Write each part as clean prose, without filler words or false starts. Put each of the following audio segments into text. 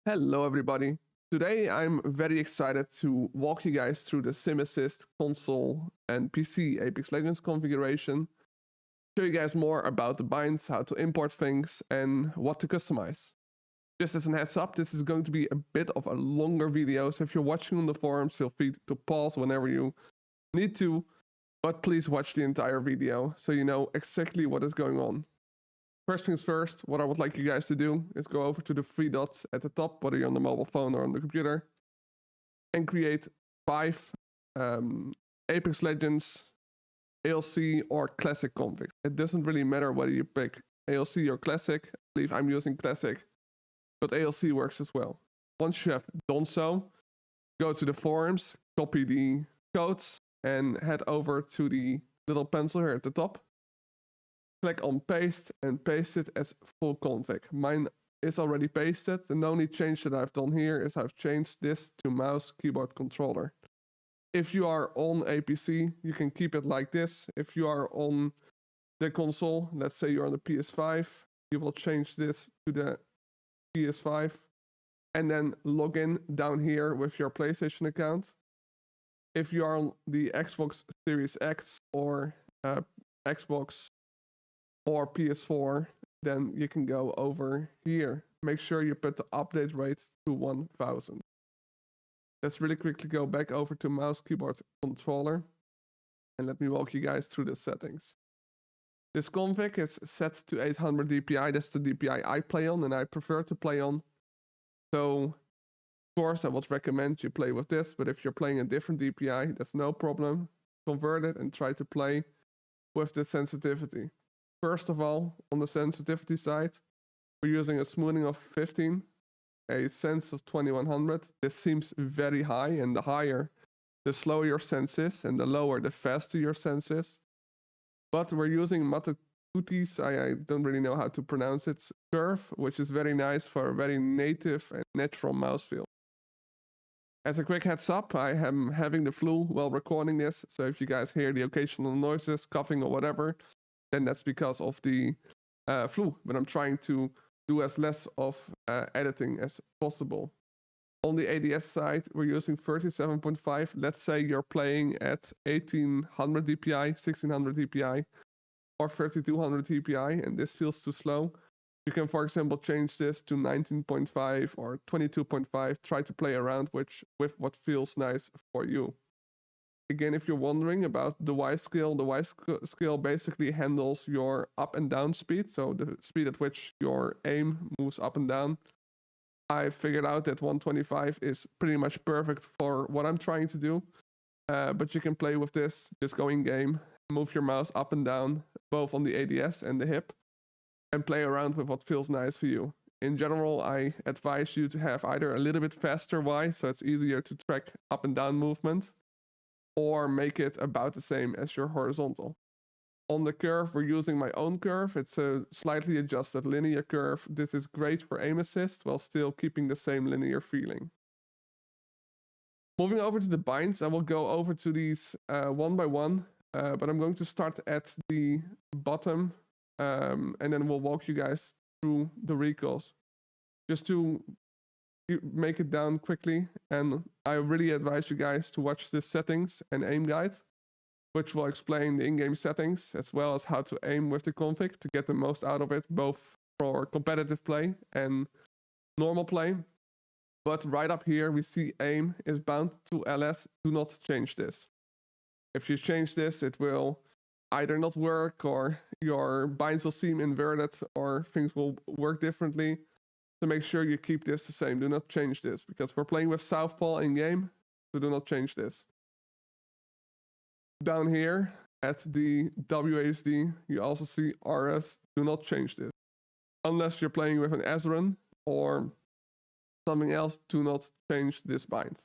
Hello everybody. Today I'm very excited to walk you guys through the Sim Assist console and PC Apex Legends configuration, show you guys more about the binds, how to import things, and what to customize. Just as a heads up, this is going to be a bit of a longer video, so if you're watching on the forums, feel free to pause whenever you need to, but please watch the entire video so you know exactly what is going on. First things first, what I would like you guys to do is go over to the three dots at the top, whether you're on the mobile phone or on the computer, and create 5 Apex Legends ALC or Classic configs. It doesn't really matter whether you pick ALC or Classic. I believe I'm using Classic, but ALC works as well. Once you have done so, go to the forums, copy the codes, and head over to the little pencil here at the top. Click on paste and paste it as full config. Mine is already pasted. The only change that I've done here is I've changed this to mouse, keyboard, controller. If you are on a PC, you can keep it like this. If you are on the console, let's say you're on the PS5, you will change this to the PS5 and then log in down here with your PlayStation account. If you are on the Xbox Series X or Xbox or PS4, then you can go over here. Make sure you put the update rate to 1000. Let's really quickly go back over to mouse, keyboard, controller, and let me walk you guys through the settings. This config is set to 800 DPI. That's the DPI I play on and I prefer to play on. So, of course, I would recommend you play with this, but if you're playing a different DPI, that's no problem. Convert it and try to play with the sensitivity. First of all, on the sensitivity side, we're using a smoothing of 15, a sense of 2100. This seems very high, and the higher, the slower your sense is, and the lower, the faster your sense is. But we're using Matatutis, I don't really know how to pronounce it, curve, which is very nice for a very native and natural mouse feel. As a quick heads up, I am having the flu while recording this, so if you guys hear the occasional noises, coughing or whatever, then that's because of the flu, but I'm trying to do as less of editing as possible. On the ADS side, we're using 37.5. Let's say you're playing at 1800 DPI, 1600 DPI, or 3200 DPI, and this feels too slow. You can, for example, change this to 19.5 or 22.5. Try to play around with what feels nice for you. Again, if you're wondering about the Y scale, the Y scale basically handles your up and down speed, so the speed at which your aim moves up and down. I figured out that 125 is pretty much perfect for what I'm trying to do, but you can play with this, just go in game, move your mouse up and down, both on the ADS and the hip, and play around with what feels nice for you. In general, I advise you to have either a little bit faster Y, so it's easier to track up and down movement, or make it about the same as your horizontal. On the curve, we're using my own curve. It's a slightly adjusted linear curve. This is great for aim assist while still keeping the same linear feeling. Moving over to the binds, I will go over to these one by one, but I'm going to start at the bottom, and then we'll walk you guys through the recalls. Just to make it down quickly, and I really advise you guys to watch this settings and aim guide, which will explain the in-game settings as well as how to aim with the config to get the most out of it, both for competitive play and normal play. But right up here we see aim is bound to LS. Do not change this. If you change this, it will either not work, or your binds will seem inverted, or things will work differently. So make sure you keep this the same. Do not change this, because we're playing with Southpaw in game, so do not change this. Down here at the WASD, you also see RS. Do not change this. Unless you're playing with an Ezran or something else, do not change this bind.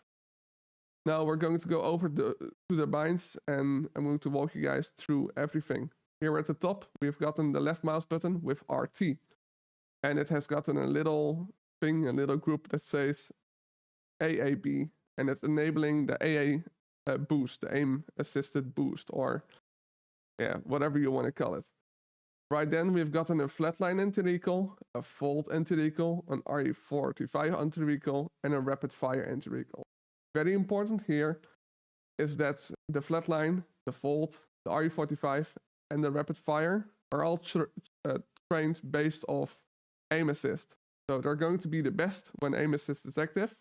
Now we're going to go over to the binds, and I'm going to walk you guys through everything. Here at the top, we've gotten the left mouse button with RT. And it has gotten a little thing, a little group that says AAB, and it's enabling the AA boost, the aim assisted boost, or yeah, whatever you want to call it. Right then, we've gotten a flatline anti-recoil, a fold anti-recoil, an RE45 anti-recoil, and a rapid fire anti-recoil. Very important here is that the flatline, the fold, the RE45, and the rapid fire are all trained based off aim assist. So they're going to be the best when aim assist is active,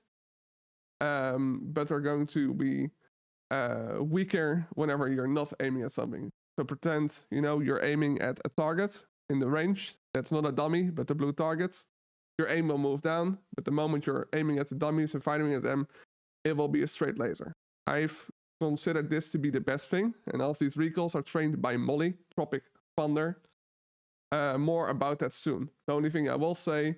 but they're going to be weaker whenever you're not aiming at something. So pretend, you're aiming at a target in the range. That's not a dummy, but the blue targets. Your aim will move down, but the moment you're aiming at the dummies and firing at them, it will be a straight laser. I've considered this to be the best thing, and all of these recoils are trained by Molly, Tropic Thunder. More about that soon. The only thing I will say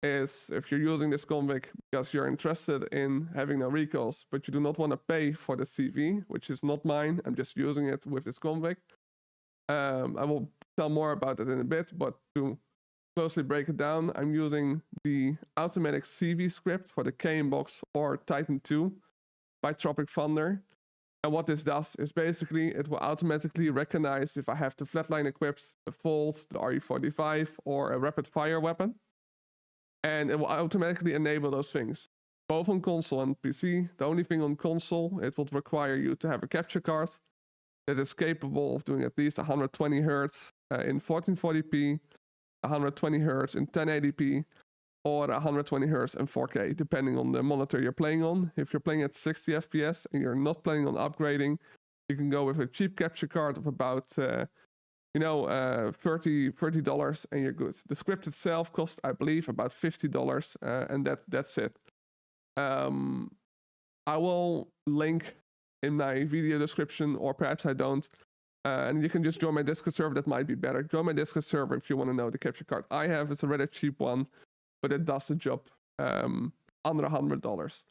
is if you're using this config because you're interested in having no recoils, but you do not want to pay for the CV, which is not mine, I'm just using it with this config. I will tell more about it in a bit, but to closely break it down, I'm using the automatic CV script for the KMBox or Titan 2 by Tropic Thunder. And what this does is basically it will automatically recognize if I have the flatline equipped, the fold, the RE45, or a rapid fire weapon. And it will automatically enable those things, both on console and PC. The only thing on console, it will require you to have a capture card that is capable of doing at least 120 Hz in 1440p, 120 Hz in 1080p, or 120 Hz in 4K, depending on the monitor you're playing on. If you're playing at 60 FPS and you're not planning on upgrading, you can go with a cheap capture card of about $30 and you're good. The script itself costs, I believe, about $50, and that's it. I will link in my video description, or perhaps I don't, and you can just join my Discord server. That might be better. Join my Discord server if you want to know the capture card I have. It's a rather cheap one, but it does the job under $100.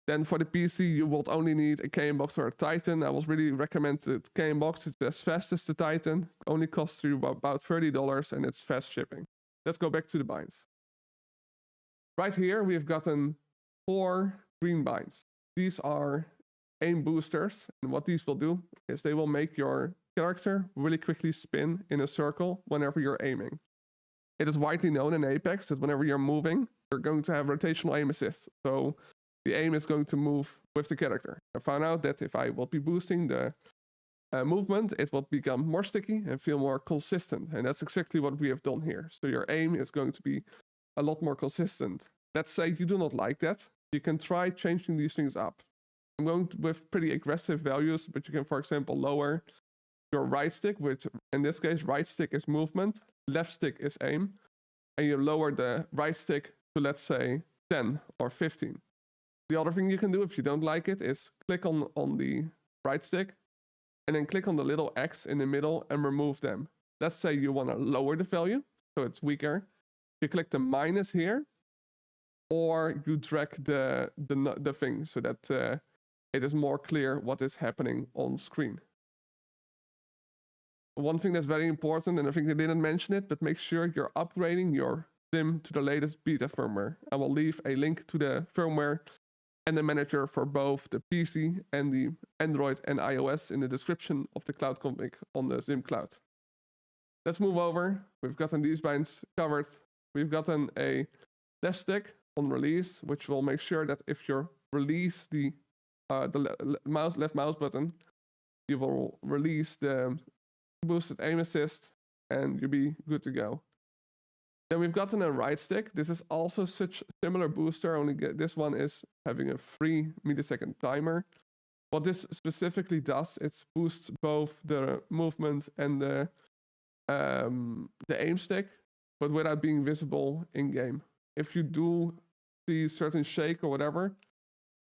Then for the PC, you will only need a KMBox or a Titan. I will really recommend the KMBox. It's as fast as the Titan. Only costs you about $30 and it's fast shipping. Let's go back to the binds. Right here, we've gotten 4 green binds. These are aim boosters. And what these will do is they will make your character really quickly spin in a circle whenever you're aiming. It is widely known in Apex that whenever you're moving, you're going to have rotational aim assist. So the aim is going to move with the character. I found out that if I will be boosting the movement, it will become more sticky and feel more consistent. And that's exactly what we have done here. So your aim is going to be a lot more consistent. Let's say you do not like that. You can try changing these things up. I'm going with pretty aggressive values, but you can, for example, lower your right stick, which in this case, right stick is movement, left stick is aim, and you lower the right stick to, let's say, 10 or 15. The other thing you can do if you don't like it is click on the right stick and then click on the little X in the middle and remove them. Let's say you want to lower the value, so it's weaker. You click the minus here, or you drag the thing so that it is more clear what is happening on screen. One thing that's very important, and I think they didn't mention it, but make sure you're upgrading your sim to the latest beta firmware. I will leave a link to the firmware and the manager for both the PC and the Android and iOS in the description of the cloud config on the XIM cloud. Let's move over. We've gotten these binds covered. We've gotten a left stick on release, which will make sure that if you release the left mouse button, you will release the boosted aim assist and you'll be good to go. Then we've gotten a right stick. This is also such similar booster, only this one is having a 3 millisecond timer. What this specifically does, it boosts both the movement and the aim stick, but without being visible in game. If you do see certain shake or whatever,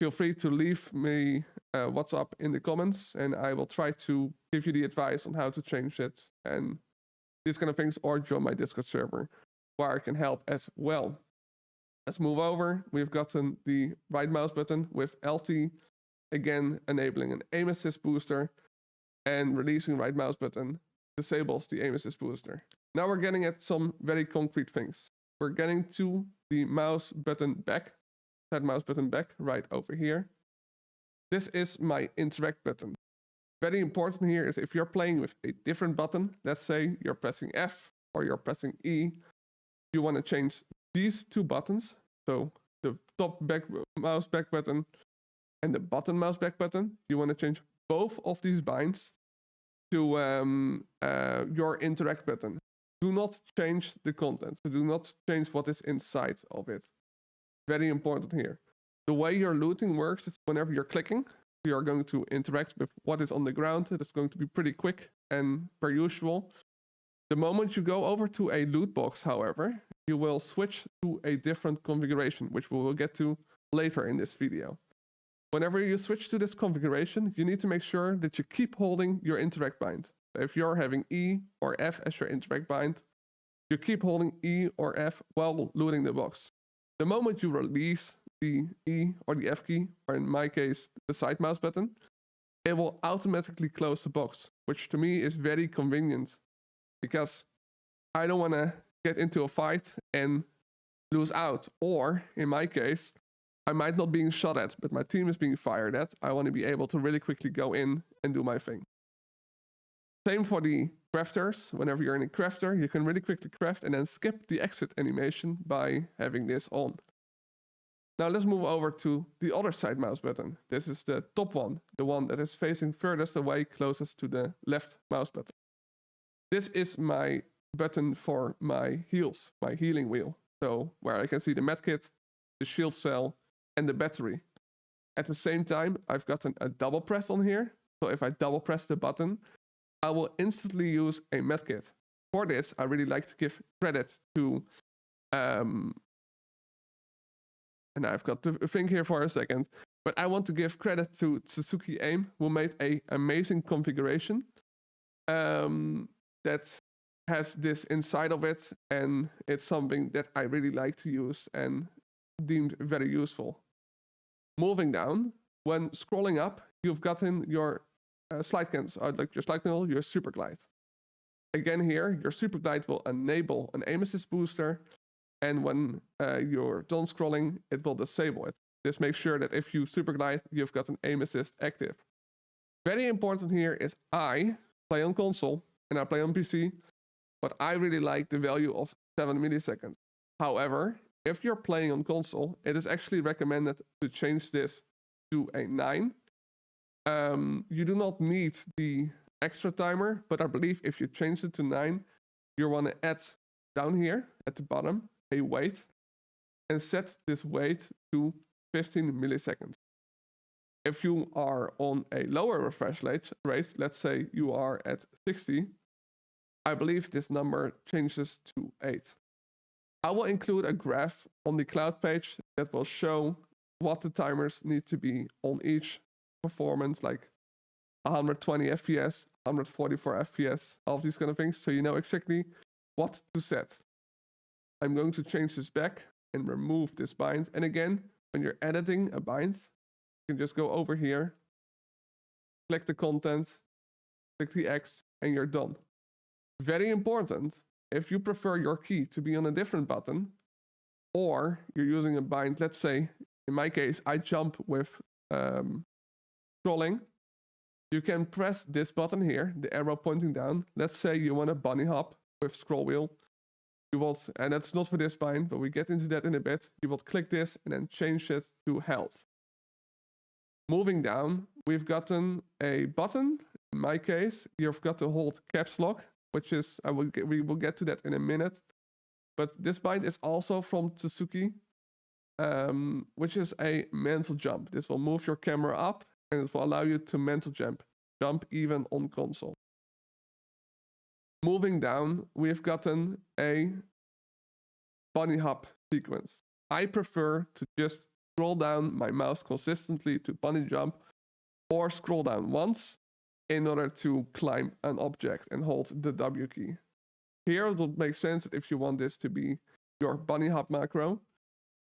feel free to leave me what's up in the comments, and I will try to give you the advice on how to change it and these kind of things, or join my Discord server where I can help as well. Let's move over. We've gotten the right mouse button with LT, again enabling an aim assist booster, and releasing right mouse button disables the aim assist booster. Now we're getting at some very concrete things. We're getting to the mouse button back, that mouse button back right over here. This is my interact button. Very important here is if you're playing with a different button, let's say you're pressing F or you're pressing E, you want to change these two buttons, so the top mouse back button and the bottom mouse back button, you want to change both of these binds to your interact button. Do not change the content, so do not change what is inside of it. Very important here. The way your looting works is whenever you're clicking, you are going to interact with what is on the ground. It is going to be pretty quick and per usual. The moment you go over to a loot box, however, you will switch to a different configuration, which we will get to later in this video. Whenever you switch to this configuration, you need to make sure that you keep holding your interact bind. If you're having E or F as your interact bind, you keep holding E or F while looting the box. The moment you release the E or the F key, or in my case, the side mouse button, it will automatically close the box, which to me is very convenient because I don't want to get into a fight and lose out. Or in my case, I might not be shot at, but my team is being fired at. I want to be able to really quickly go in and do my thing. Same for the crafters. Whenever you're in a crafter, you can really quickly craft and then skip the exit animation by having this on. Now let's move over to the other side mouse button. This is the top one, the one that is facing furthest away, closest to the left mouse button. This is my button for my heals, my healing wheel. So where I can see the medkit, the shield cell, and the battery. At the same time, I've gotten a double press on here. So if I double press the button, I will instantly use a medkit. For this, I really like to give credit to, and I've got to think here for a second, but I want to give credit to Suzuki Aim, who made an amazing configuration that has this inside of it, and it's something that I really like to use and deemed very useful. Moving down, when scrolling up, you've gotten your slide cancel, like your slide cancel, your super glide. Again here, your super glide will enable an aim assist booster, and when you're done scrolling, it will disable it. This makes sure that if you super glide, you've got an aim assist active. Very important here is I play on console and I play on PC, but I really like the value of 7 milliseconds. However, if you're playing on console, it is actually recommended to change this to a 9. You do not need the extra timer, but I believe if you change it to 9, you want to add down here at the bottom a wait and set this wait to 15 milliseconds. If you are on a lower refresh rate, let's say you are at 60, I believe this number changes to 8. I will include a graph on the cloud page that will show what the timers need to be on each performance, like 120 FPS, 144 FPS, all of these kind of things, so you know exactly what to set. I'm going to change this back and remove this bind. And again, when you're editing a bind, you can just go over here, click the content, click the X, and you're done. Very important, if you prefer your key to be on a different button, or you're using a bind, let's say, in my case, I jump with scrolling, you can press this button here, the arrow pointing down. Let's say you want a bunny hop with scroll wheel. You will, and that's not for this bind, but we get into that in a bit. You will click this and then change it to health. Moving down, we've gotten a button. In my case, you've got to hold caps lock, which is, we will get to that in a minute. But this bind is also from Suzuki, which is a mental jump. This will move your camera up and it will allow you to mental jump even on console. Moving down, we've gotten a bunny hop sequence. I prefer to just scroll down my mouse consistently to bunny jump, or scroll down once in order to climb an object and hold the W key. Here it would make sense if you want this to be your bunny hop macro,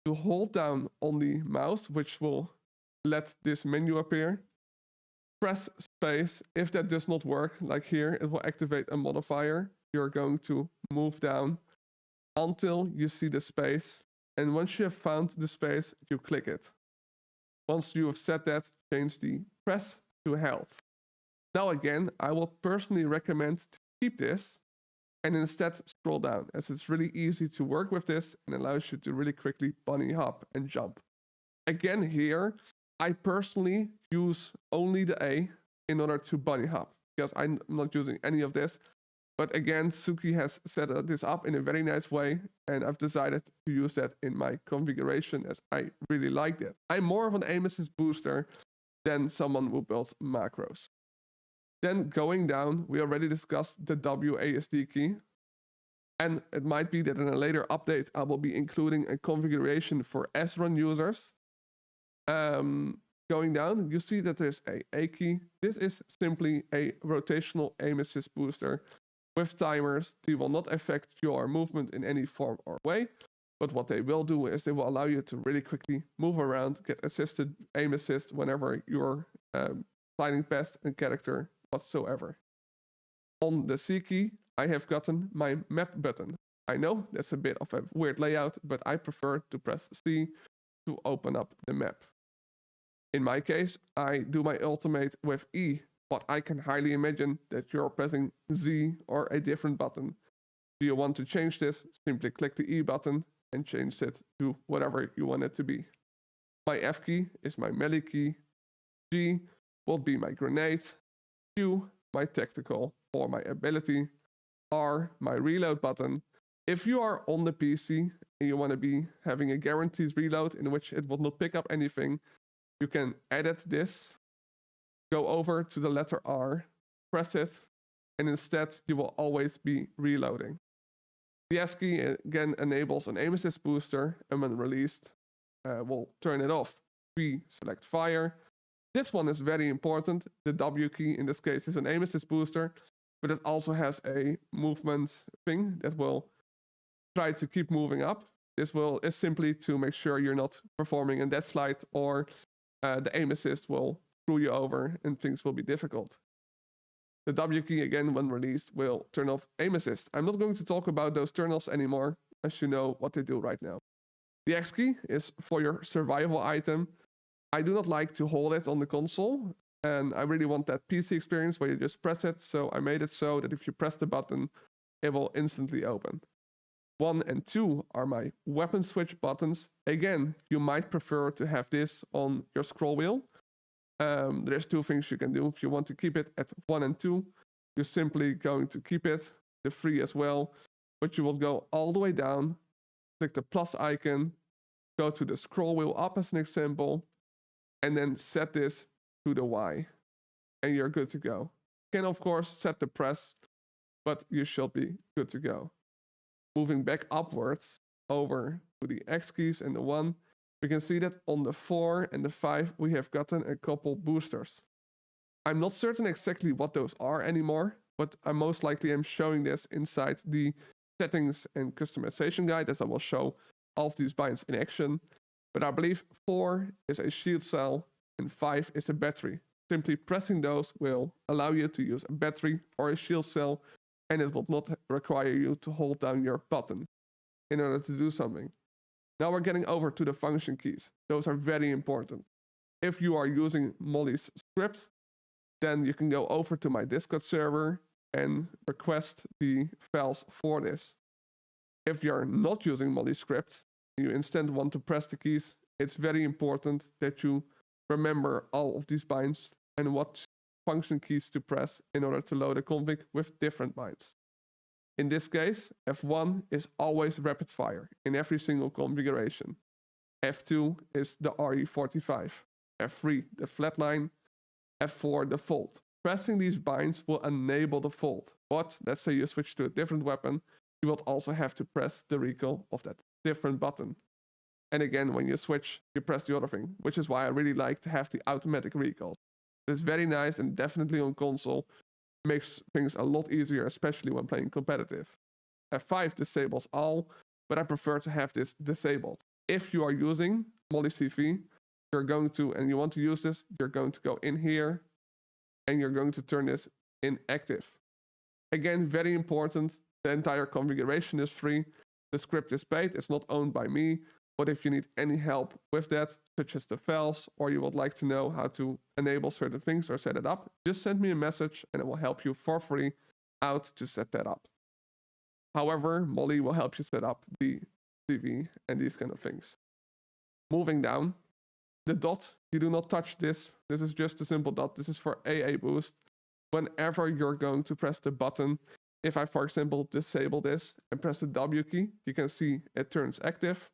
to hold down on the mouse, which will let this menu appear. Press space. If that does not work, like here, it will activate a modifier. You're going to move down until you see the space. And once you have found the space, you click it. Once you have set that, change the press to health. Now again, I will personally recommend to keep this and instead scroll down, as it's really easy to work with this and allows you to really quickly bunny hop and jump. Again here, I personally use only the A in order to bunny hop, because I'm not using any of this. But again, Suki has set this up in a very nice way, and I've decided to use that in my configuration as I really like it. I'm more of an aim assist booster than someone who builds macros. Then going down, we already discussed the WASD key. And it might be that in a later update, I will be including a configuration for SRun users. Going down, you see that there's a key. This is simply a rotational aim assist booster with timers. They will not affect your movement in any form or way. But what they will do is they will allow you to really quickly move around, get assisted aim assist whenever you're sliding past a character whatsoever. On the C key, I have gotten my map button. I know that's a bit of a weird layout, but I prefer to press C to open up the map. In my case, I do my ultimate with E, but I can highly imagine that you're pressing Z or a different button. Do you want to change this? Simply click the E button and change it to whatever you want it to be. My F key is my melee key. G will be my grenade. Q, my tactical or my ability. R, my reload button. If you are on the PC and you want to be having a guaranteed reload in which it will not pick up anything, you can edit this, go over to the letter R, press it, and instead you will always be reloading. The S key again enables an aim assist booster, and when released, we'll turn it off. We select fire. This one is very important. The W key in this case is an aim assist booster, but it also has a movement thing that will try to keep moving up. This is simply to make sure you're not performing a dead slide, or the aim assist will screw you over and things will be difficult. The W key, again, when released, will turn off aim assist. I'm not going to talk about those turn-offs anymore, as you know what they do right now. The X key is for your survival item. I do not like to hold it on the console, and I really want that PC experience where you just press it, so I made it so that if you press the button, it will instantly open. 1 and 2 are my weapon switch buttons. Again, you might prefer to have this on your scroll wheel. There's two things you can do. If you want to keep it at 1 and 2, you're simply going to keep it, the 3 as well, but you will go all the way down, click the plus icon, go to the scroll wheel up as an example, and then set this to the Y, and you're good to go. You can of course set the press, but you should be good to go. Moving back upwards over to the X keys and the 1, we can see that on the 4 and the 5 we have gotten a couple boosters. I'm not certain exactly what those are anymore, but I most likely am showing this inside the settings and customization guide, as I will show all of these binds in action. But I believe 4 is a shield cell and 5 is a battery. Simply pressing those will allow you to use a battery or a shield cell, and it will not require you to hold down your button in order to do something. Now we're getting over to the function keys. Those are very important. If you are using Molly's script, then you can go over to my Discord server and request the files for this. If you're not using Molly's script, you instead want to press the keys, it's very important that you remember all of these binds and what function keys to press in order to load a config with different binds. In this case, F1 is always rapid fire in every single configuration. F2 is the RE45, F3 the flatline, F4 the fold. Pressing these binds will enable the fold, but let's say you switch to a different weapon, you will also have to press the recall of that different button. And again, when you switch, you press the other thing, which is why I really like to have the automatic recalls. It's very nice, and definitely on console makes things a lot easier, especially when playing competitive. F5 disables all, but I prefer to have this disabled. If you are using Molly CV, you're going to, and you want to use this, you're going to go in here, and you're going to turn this in active. Again, very important, the entire configuration is free. The script is paid, it's not owned by me, But if you need any help with that, such as the files, or you would like to know how to enable certain things or set it up, just send me a message and it will help you for free out to set that up. However, Molly will help you set up the TV and these kind of things. Moving down, the dot, you do not touch this. This is just a simple dot. This is for AA boost. Whenever you're going to press the button, if I, for example, disable this and press the W key, you can see it turns active.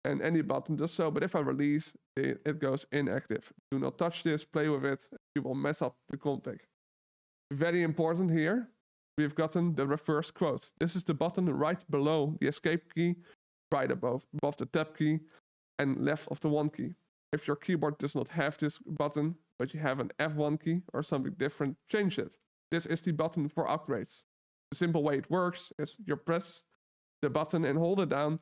And any button does so, but if I release, it goes inactive. Do not touch this, play with it, you will mess up the config. Very important here, we've gotten the reverse quote. This is the button right below the escape key, right above the tab key, and left of the 1 key. If your keyboard does not have this button, but you have an F1 key or something different, change it. This is the button for upgrades. The simple way it works is you press the button and hold it down,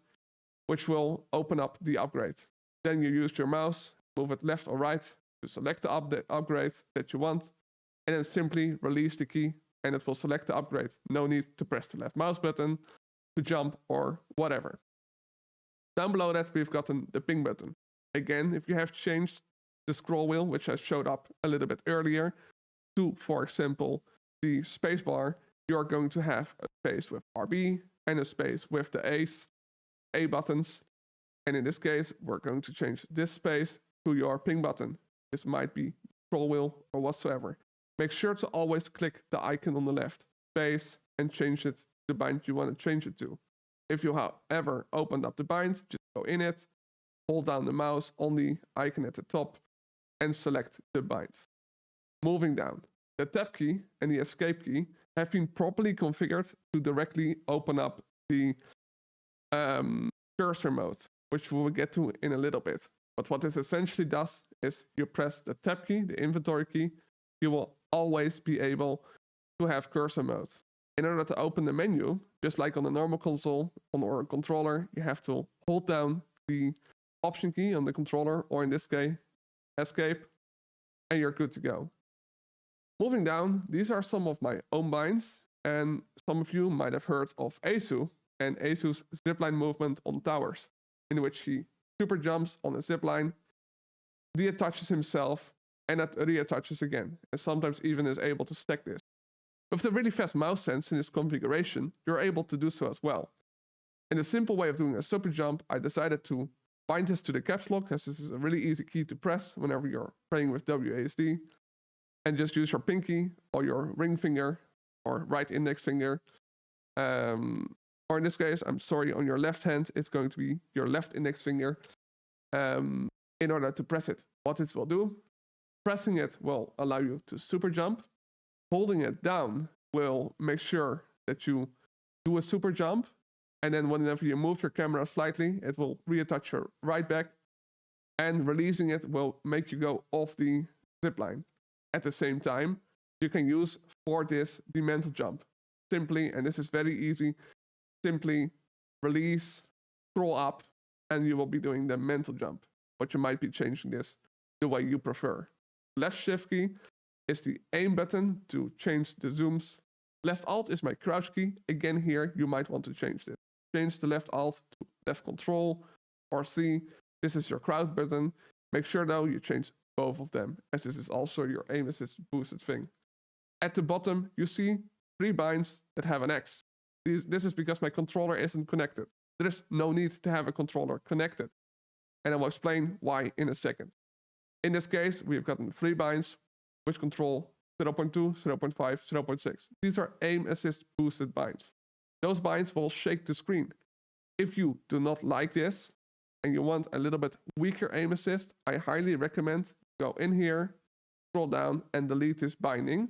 which will open up the upgrade. Then you use your mouse, move it left or right to select the upgrade that you want, and then simply release the key and it will select the upgrade. No need to press the left mouse button to jump or whatever. Down below that, we've gotten the ping button. Again, if you have changed the scroll wheel, which I showed up a little bit earlier, to, for example, the spacebar, you're going to have a space with RB and a space with the A buttons. And in this case, we're going to change this space to your ping button. This might be scroll wheel or whatsoever. Make sure to always click the icon on the left, space, and change it to the bind you want to change it to. If you, however, opened up the bind, just go in it, hold down the mouse on the icon at the top, and select the bind. Moving down, the tab key and the escape key have been properly configured to directly open up the cursor mode, which we will get to in a little bit. But what this essentially does is you press the tab key, the inventory key, you will always be able to have cursor mode. In order to open the menu, just like on a normal console or a controller, you have to hold down the option key on the controller, or in this case, escape, and you're good to go. Moving down, these are some of my own binds, and some of you might have heard of Asu and Asu's zipline movement on towers, in which he super jumps on a zipline, deattaches himself, and that reattaches again, and sometimes even is able to stack this. With the really fast mouse sense in this configuration, you're able to do so as well. In a simple way of doing a super jump, I decided to bind this to the caps lock, as this is a really easy key to press whenever you're playing with WASD, and just use your pinky or your ring finger or right index finger, or in this case, I'm sorry, on your left hand, it's going to be your left index finger, in order to press it. What it will do, pressing it will allow you to super jump. Holding it down will make sure that you do a super jump, and then whenever you move your camera slightly, it will reattach your right back, and releasing it will make you go off the zipline. At the same time, you can use for this the mental jump. Simply, and this is very easy, simply release, scroll up, and you will be doing the mental jump. But you might be changing this the way you prefer. Left shift key is the aim button to change the zooms. Left alt is my crouch key. Again, here you might want to change this. Change the left alt to left control or C. This is your crouch button. Make sure though you change both of them, as this is also your aim assist boosted thing. At the bottom, you see 3 binds that have an X. This is because my controller isn't connected. There is no need to have a controller connected, and I will explain why in a second. In this case, we've gotten 3 binds which control 0.2, 0.5, 0.6. These are aim assist boosted binds. Those binds will shake the screen. If you do not like this and you want a little bit weaker aim assist, I highly recommend go in here, scroll down and delete this binding.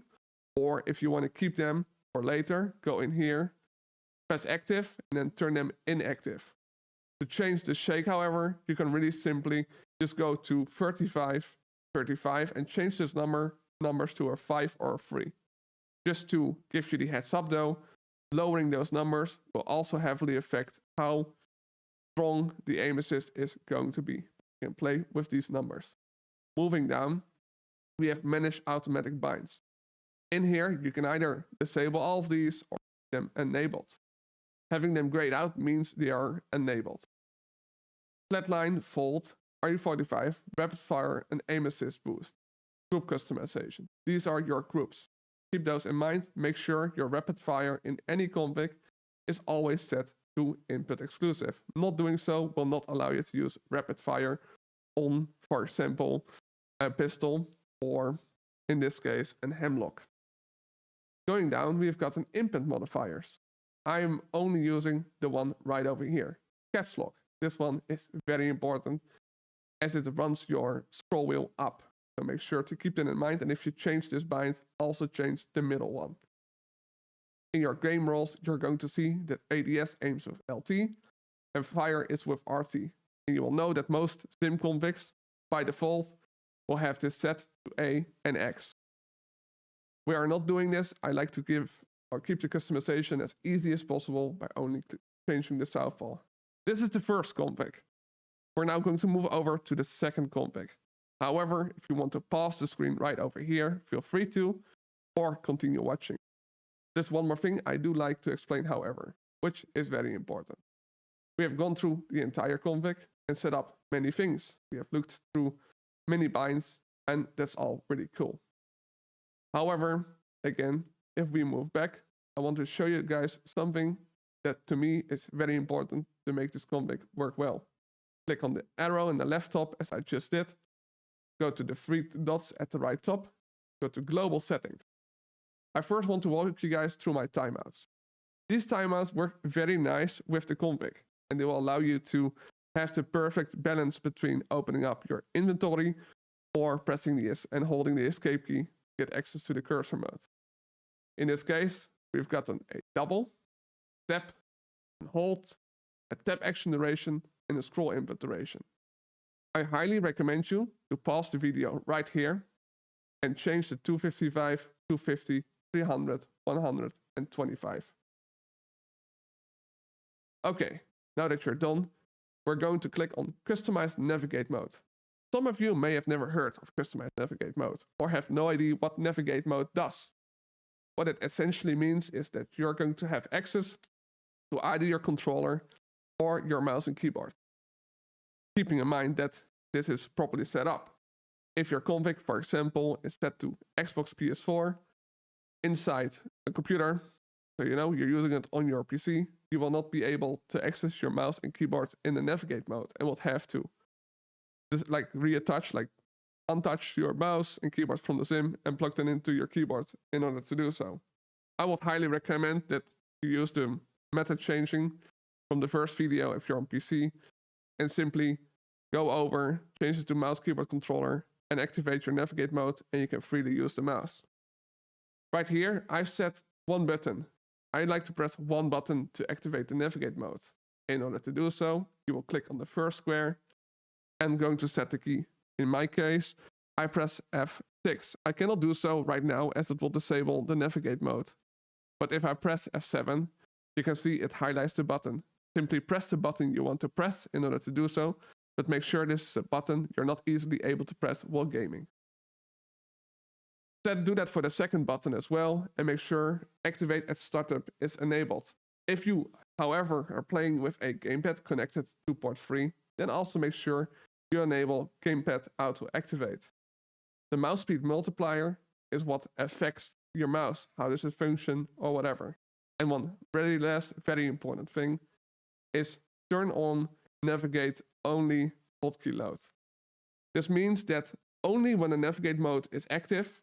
Or if you want to keep them for later, go in here, press active and then turn them inactive. To change the shake, however, you can really simply just go to 35, 35 and change this numbers to a 5 or a 3. Just to give you the heads up though, lowering those numbers will also heavily affect how strong the aim assist is going to be. You can play with these numbers. Moving down, we have manage automatic binds. In here, you can either disable all of these or make them enabled. Having them grayed out means they are enabled. flatline, fold, RE45, rapid fire, and aim assist boost. Group customization. These are your groups. Keep those in mind. Make sure your rapid fire in any config is always set to input exclusive. Not doing so will not allow you to use rapid fire on, for example, a pistol or, in this case, an hemlock. Going down, we've got an input modifiers. I'm only using the one right over here, caps lock. This one is very important as it runs your scroll wheel up. So make sure to keep that in mind, and if you change this bind, also change the middle one. In your game roles, you're going to see that ADS aims with LT and fire is with RT. And you will know that most sim configs by default will have this set to A and X. We are not doing this. I like to keep the customization as easy as possible by only changing the southpaw. This is the first config. We're now going to move over to the second config. However, if you want to pause the screen right over here, feel free to, or continue watching. There's one more thing I do like to explain, however, which is very important. We have gone through the entire config and set up many things. We have looked through many binds, and that's all pretty cool. However, again, if we move back, I want to show you guys something that to me is very important to make this config work well. Click on the arrow in the left top, as I just did. Go to the three dots at the right top. Go to global settings. I first want to walk you guys through my timeouts. These timeouts work very nice with the config, and they will allow you to have the perfect balance between opening up your inventory or pressing the and holding the escape key to get access to the cursor mode. In this case, we've gotten a double, tap, and hold, a tap action duration, and a scroll input duration. I highly recommend you to pause the video right here and change the 255, 250, 300, 100, and 25. Okay, now that you're done, we're going to click on Customize Navigate Mode. Some of you may have never heard of Customize Navigate Mode or have no idea what Navigate Mode does. What it essentially means is that you're going to have access to either your controller or your mouse and keyboard. Keeping in mind that this is properly set up. If your config, for example, is set to Xbox PS4 inside a computer, so you know you're using it on your PC, you will not be able to access your mouse and keyboard in the navigate mode and will have to just untouch your mouse and keyboard from the sim and plug them into your keyboard in order to do so. I would highly recommend that you use the method changing from the first video if you're on PC and simply go over, change it to mouse keyboard controller, and activate your navigate mode, and you can freely use the mouse. Right here, I've set one button. I like to press one button to activate the navigate mode. In order to do so, you will click on the first square and going to set the key. In my case, I press F6. I cannot do so right now as it will disable the navigate mode. But if I press F7, you can see it highlights the button. Simply press the button you want to press in order to do so, but make sure this is a button you're not easily able to press while gaming. Do that for the second button as well, and make sure Activate at Startup is enabled. If you, however, are playing with a gamepad connected to port 3, then also make sure you enable Gamepad Auto Activate. The mouse speed multiplier is what affects your mouse, how does it function or whatever. And one very last, very important thing is turn on Navigate Only hotkey load. This means that only when the navigate mode is active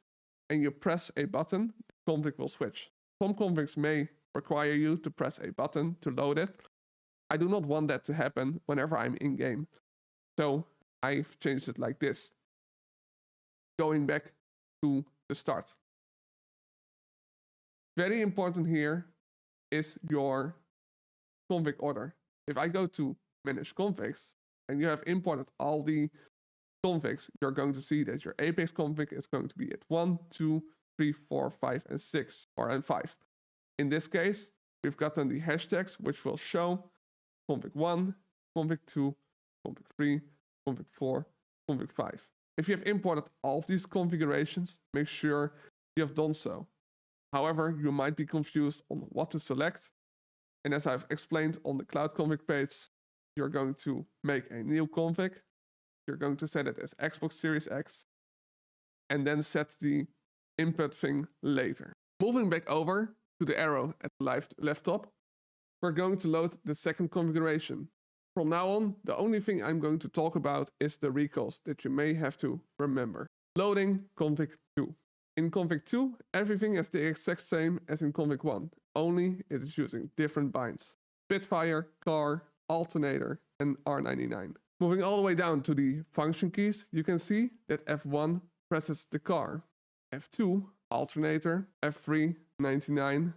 and you press a button, the config will switch. Some configs may require you to press a button to load it. I do not want that to happen whenever I'm in game. So I've changed it like this. Going back to the start. Very important here is your config order. If I go to Manage Configs and you have imported all the configs, you're going to see that your Apex config is going to be at 1, 2, 3, 4, 5, and 6, and 5. In this case, we've gotten the hashtags which will show config 1, config 2, config 3, config 4, config 5. If you have imported all of these configurations, make sure you have done so. However, you might be confused on what to select. And as I've explained on the cloud config page, you're going to make a new config. You're going to set it as Xbox Series X and then set the input thing later. Moving back over to the arrow at the left top, we're going to load the second configuration. From now on, the only thing I'm going to talk about is the recalls that you may have to remember. Loading config 2. In config 2, everything is the exact same as in config 1, only it is using different binds. Spitfire, car, alternator, and R99. Moving all the way down to the function keys, you can see that F1 presses the car, F2 alternator, F3 99,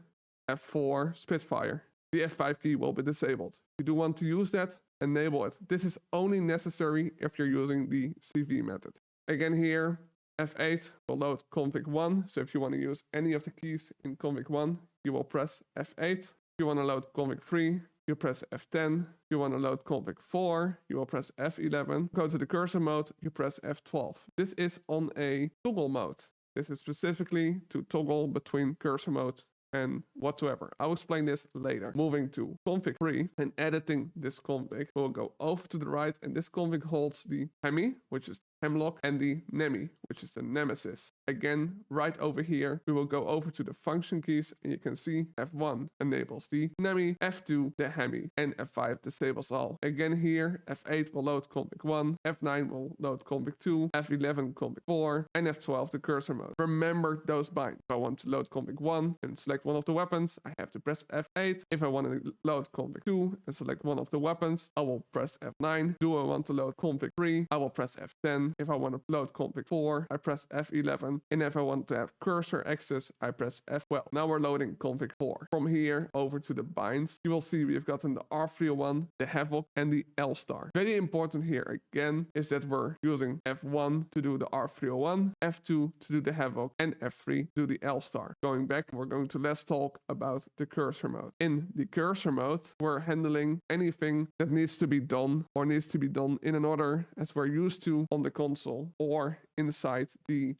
F4 Spitfire. The F5 key will be disabled. If you do want to use that, enable it. This is only necessary if you're using the CV method. Again here, F8 will load config 1, so if you want to use any of the keys in config 1, you will press F8. If you want to load config 3, you press F10. If you want to load config 4, you will press F11. Go to the cursor mode, you press F12. This is on a toggle mode. This is specifically to toggle between cursor mode and whatsoever. I'll explain this later. Moving to config 3 and editing this config, we'll go over to the right, and this config holds the Hemi, which is Hemlock, and the Nemi, which is the Nemesis. Again, right over here, we will go over to the function keys, and you can see F1 enables the Nemi, F2 the Hemi, and F5 disables all. Again here, F8 will load config 1, F9 will load config 2, F11 config 4, and F12 the cursor mode. Remember those binds. If I want to load config 1 and select one of the weapons, I have to press F8. If I want to load config 2 and select one of the weapons, I will press F9. Do I want to load config 3? I will press F10. If I want to load config 4, I press F11. And if I want to have cursor access, I press F12. Now we're loading config 4. From here over to the binds, you will see we've gotten the R301, the Havoc, and the L-Star. Very important here again is that we're using F1 to do the R301, F2 to do the Havoc, and F3 to do the L-Star. Going back, we're going to let's talk about the cursor mode. In the cursor mode, we're handling anything that needs to be done or needs to be done in an order as we're used to on the console or inside the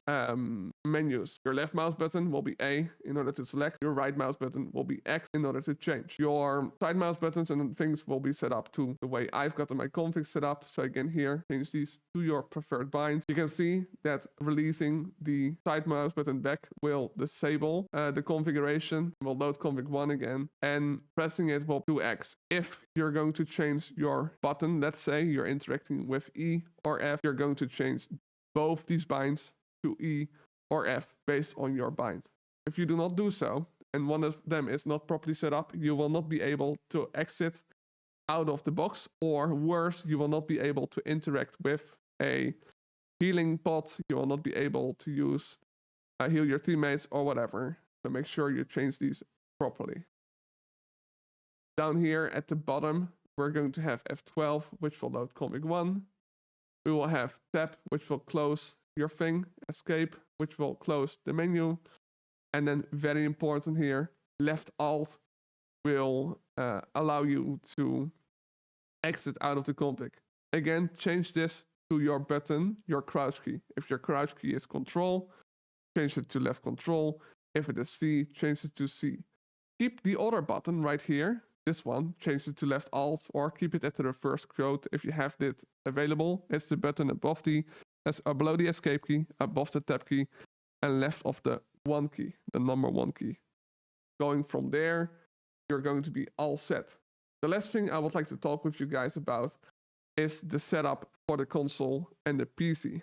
menus. Your left mouse button will be A in order to select. Your right mouse button will be X in order to change. Your side mouse buttons and things will be set up to the way I've got my config set up. So again here, change these to your preferred binds. You can see that releasing the side mouse button back will disable the configuration. We'll load config 1 again, and pressing it will do X. If you're going to change your button, let's say you're interacting with E or F, you're going to change both these binds to E or F based on your bind. If you do not do so, and one of them is not properly set up, you will not be able to exit out of the box, or worse, you will not be able to interact with a healing pot. You will not be able to use heal your teammates or whatever. So make sure you change these properly. Down here at the bottom, we're going to have F12, which will load config 1. We will have tab, which will close your thing, escape, which will close the menu. And then very important here, left alt will allow you to exit out of the config. Again, change this to your button, your crouch key. If your crouch key is control, change it to left control. If it is C, change it to C. Keep the other button right here, this one, change it to left alt, or keep it at the reverse quote if you have it available. It's the button above below the escape key, above the tab key, and left of the 1 key, the number 1 key. Going from there, you're going to be all set. The last thing I would like to talk with you guys about is the setup for the console and the PC.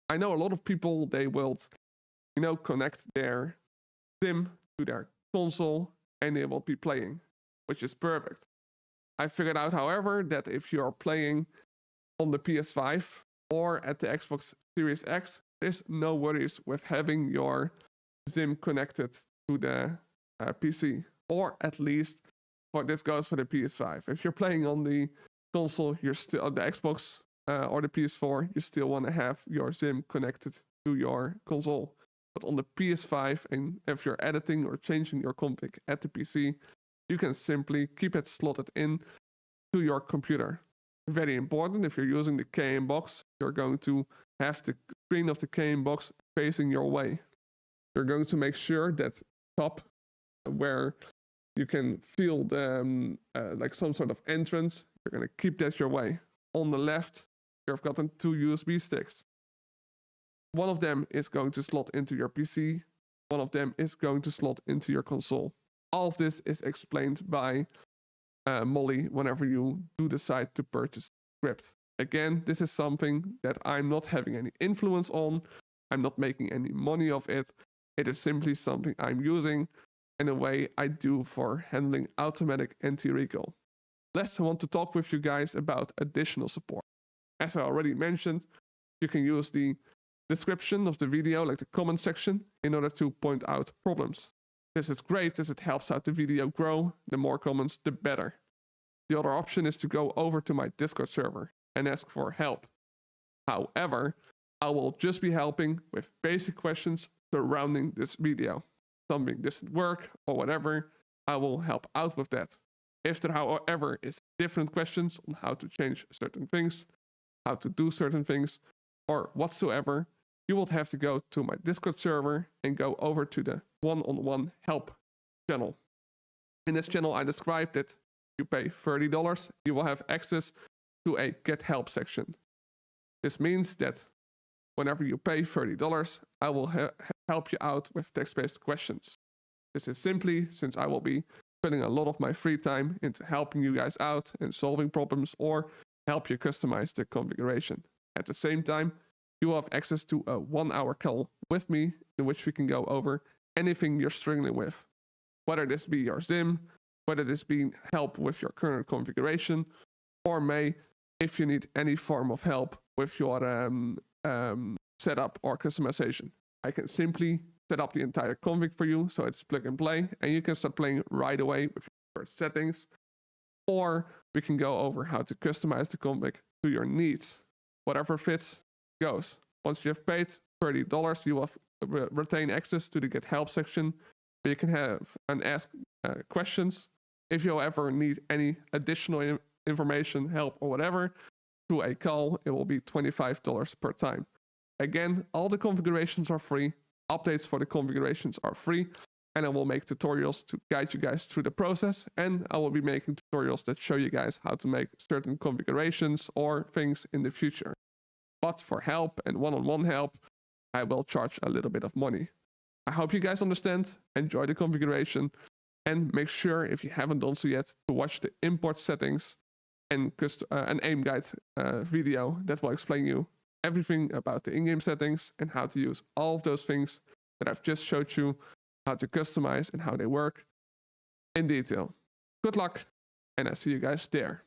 I know a lot of people, they will, connect their sim to their console and they will be playing, which is perfect. I figured out, however, that if you're playing on the PS5 or at the Xbox Series X, there's no worries with having your sim connected to the PC, or at least this goes for the PS5. If you're playing on the console, you're still on the Xbox or the PS4, you still want to have your sim connected to your console. But on the PS5, and if you're editing or changing your config at the PC, you can simply keep it slotted in to your computer. Very important, if you're using the KM box, you're going to have the screen of the KM box facing your way. You're going to make sure that top where You can feel the, like some sort of entrance. You're going to keep that your way. On the left, you've gotten 2 USB sticks. One of them is going to slot into your PC. One of them is going to slot into your console. All of this is explained by Molly whenever you do decide to purchase the script. Again, this is something that I'm not having any influence on. I'm not making any money of it. It is simply something I'm using in a way I do for handling automatic anti-recall. Last, I want to talk with you guys about additional support. As I already mentioned, you can use the description of the video, like the comment section, in order to point out problems. This is great as it helps out the video grow. The more comments, the better. The other option is to go over to my Discord server and ask for help. However, I will just be helping with basic questions surrounding this video. Something doesn't work or whatever, I will help out with that. If there, however, is different questions on how to change certain things, how to do certain things, or whatsoever, you will have to go to my Discord server and go over to the one-on-one help channel. In this channel, I described that you pay $30, you will have access to a Get Help section. This means that whenever you pay $30, I will help you out with text-based questions. This is simply since I will be putting a lot of my free time into helping you guys out and solving problems or help you customize the configuration. At the same time, you will have access to a 1-hour call with me in which we can go over anything you're struggling with. Whether this be your XIM, whether this be help with your current configuration, or if you need any form of help with your setup or customization. I can simply set up the entire config for you, so it's plug and play, and you can start playing right away with your first settings. Or we can go over how to customize the config to your needs. Whatever fits, goes. Once you have paid $30, you will retain access to the Get Help section, where you can have and ask questions. If you ever need any additional information, help, or whatever, through a call, it will be $25 per time. Again, all the configurations are free, updates for the configurations are free, and I will make tutorials to guide you guys through the process, and I will be making tutorials that show you guys how to make certain configurations or things in the future. But for help and one-on-one help, I will charge a little bit of money. I hope you guys understand, enjoy the configuration, and make sure, if you haven't done so yet, to watch the import settings and an aim guide video that will explain you everything about the in-game settings and how to use all of those things that I've just showed you, how to customize and how they work in detail. Good luck, and I see you guys there.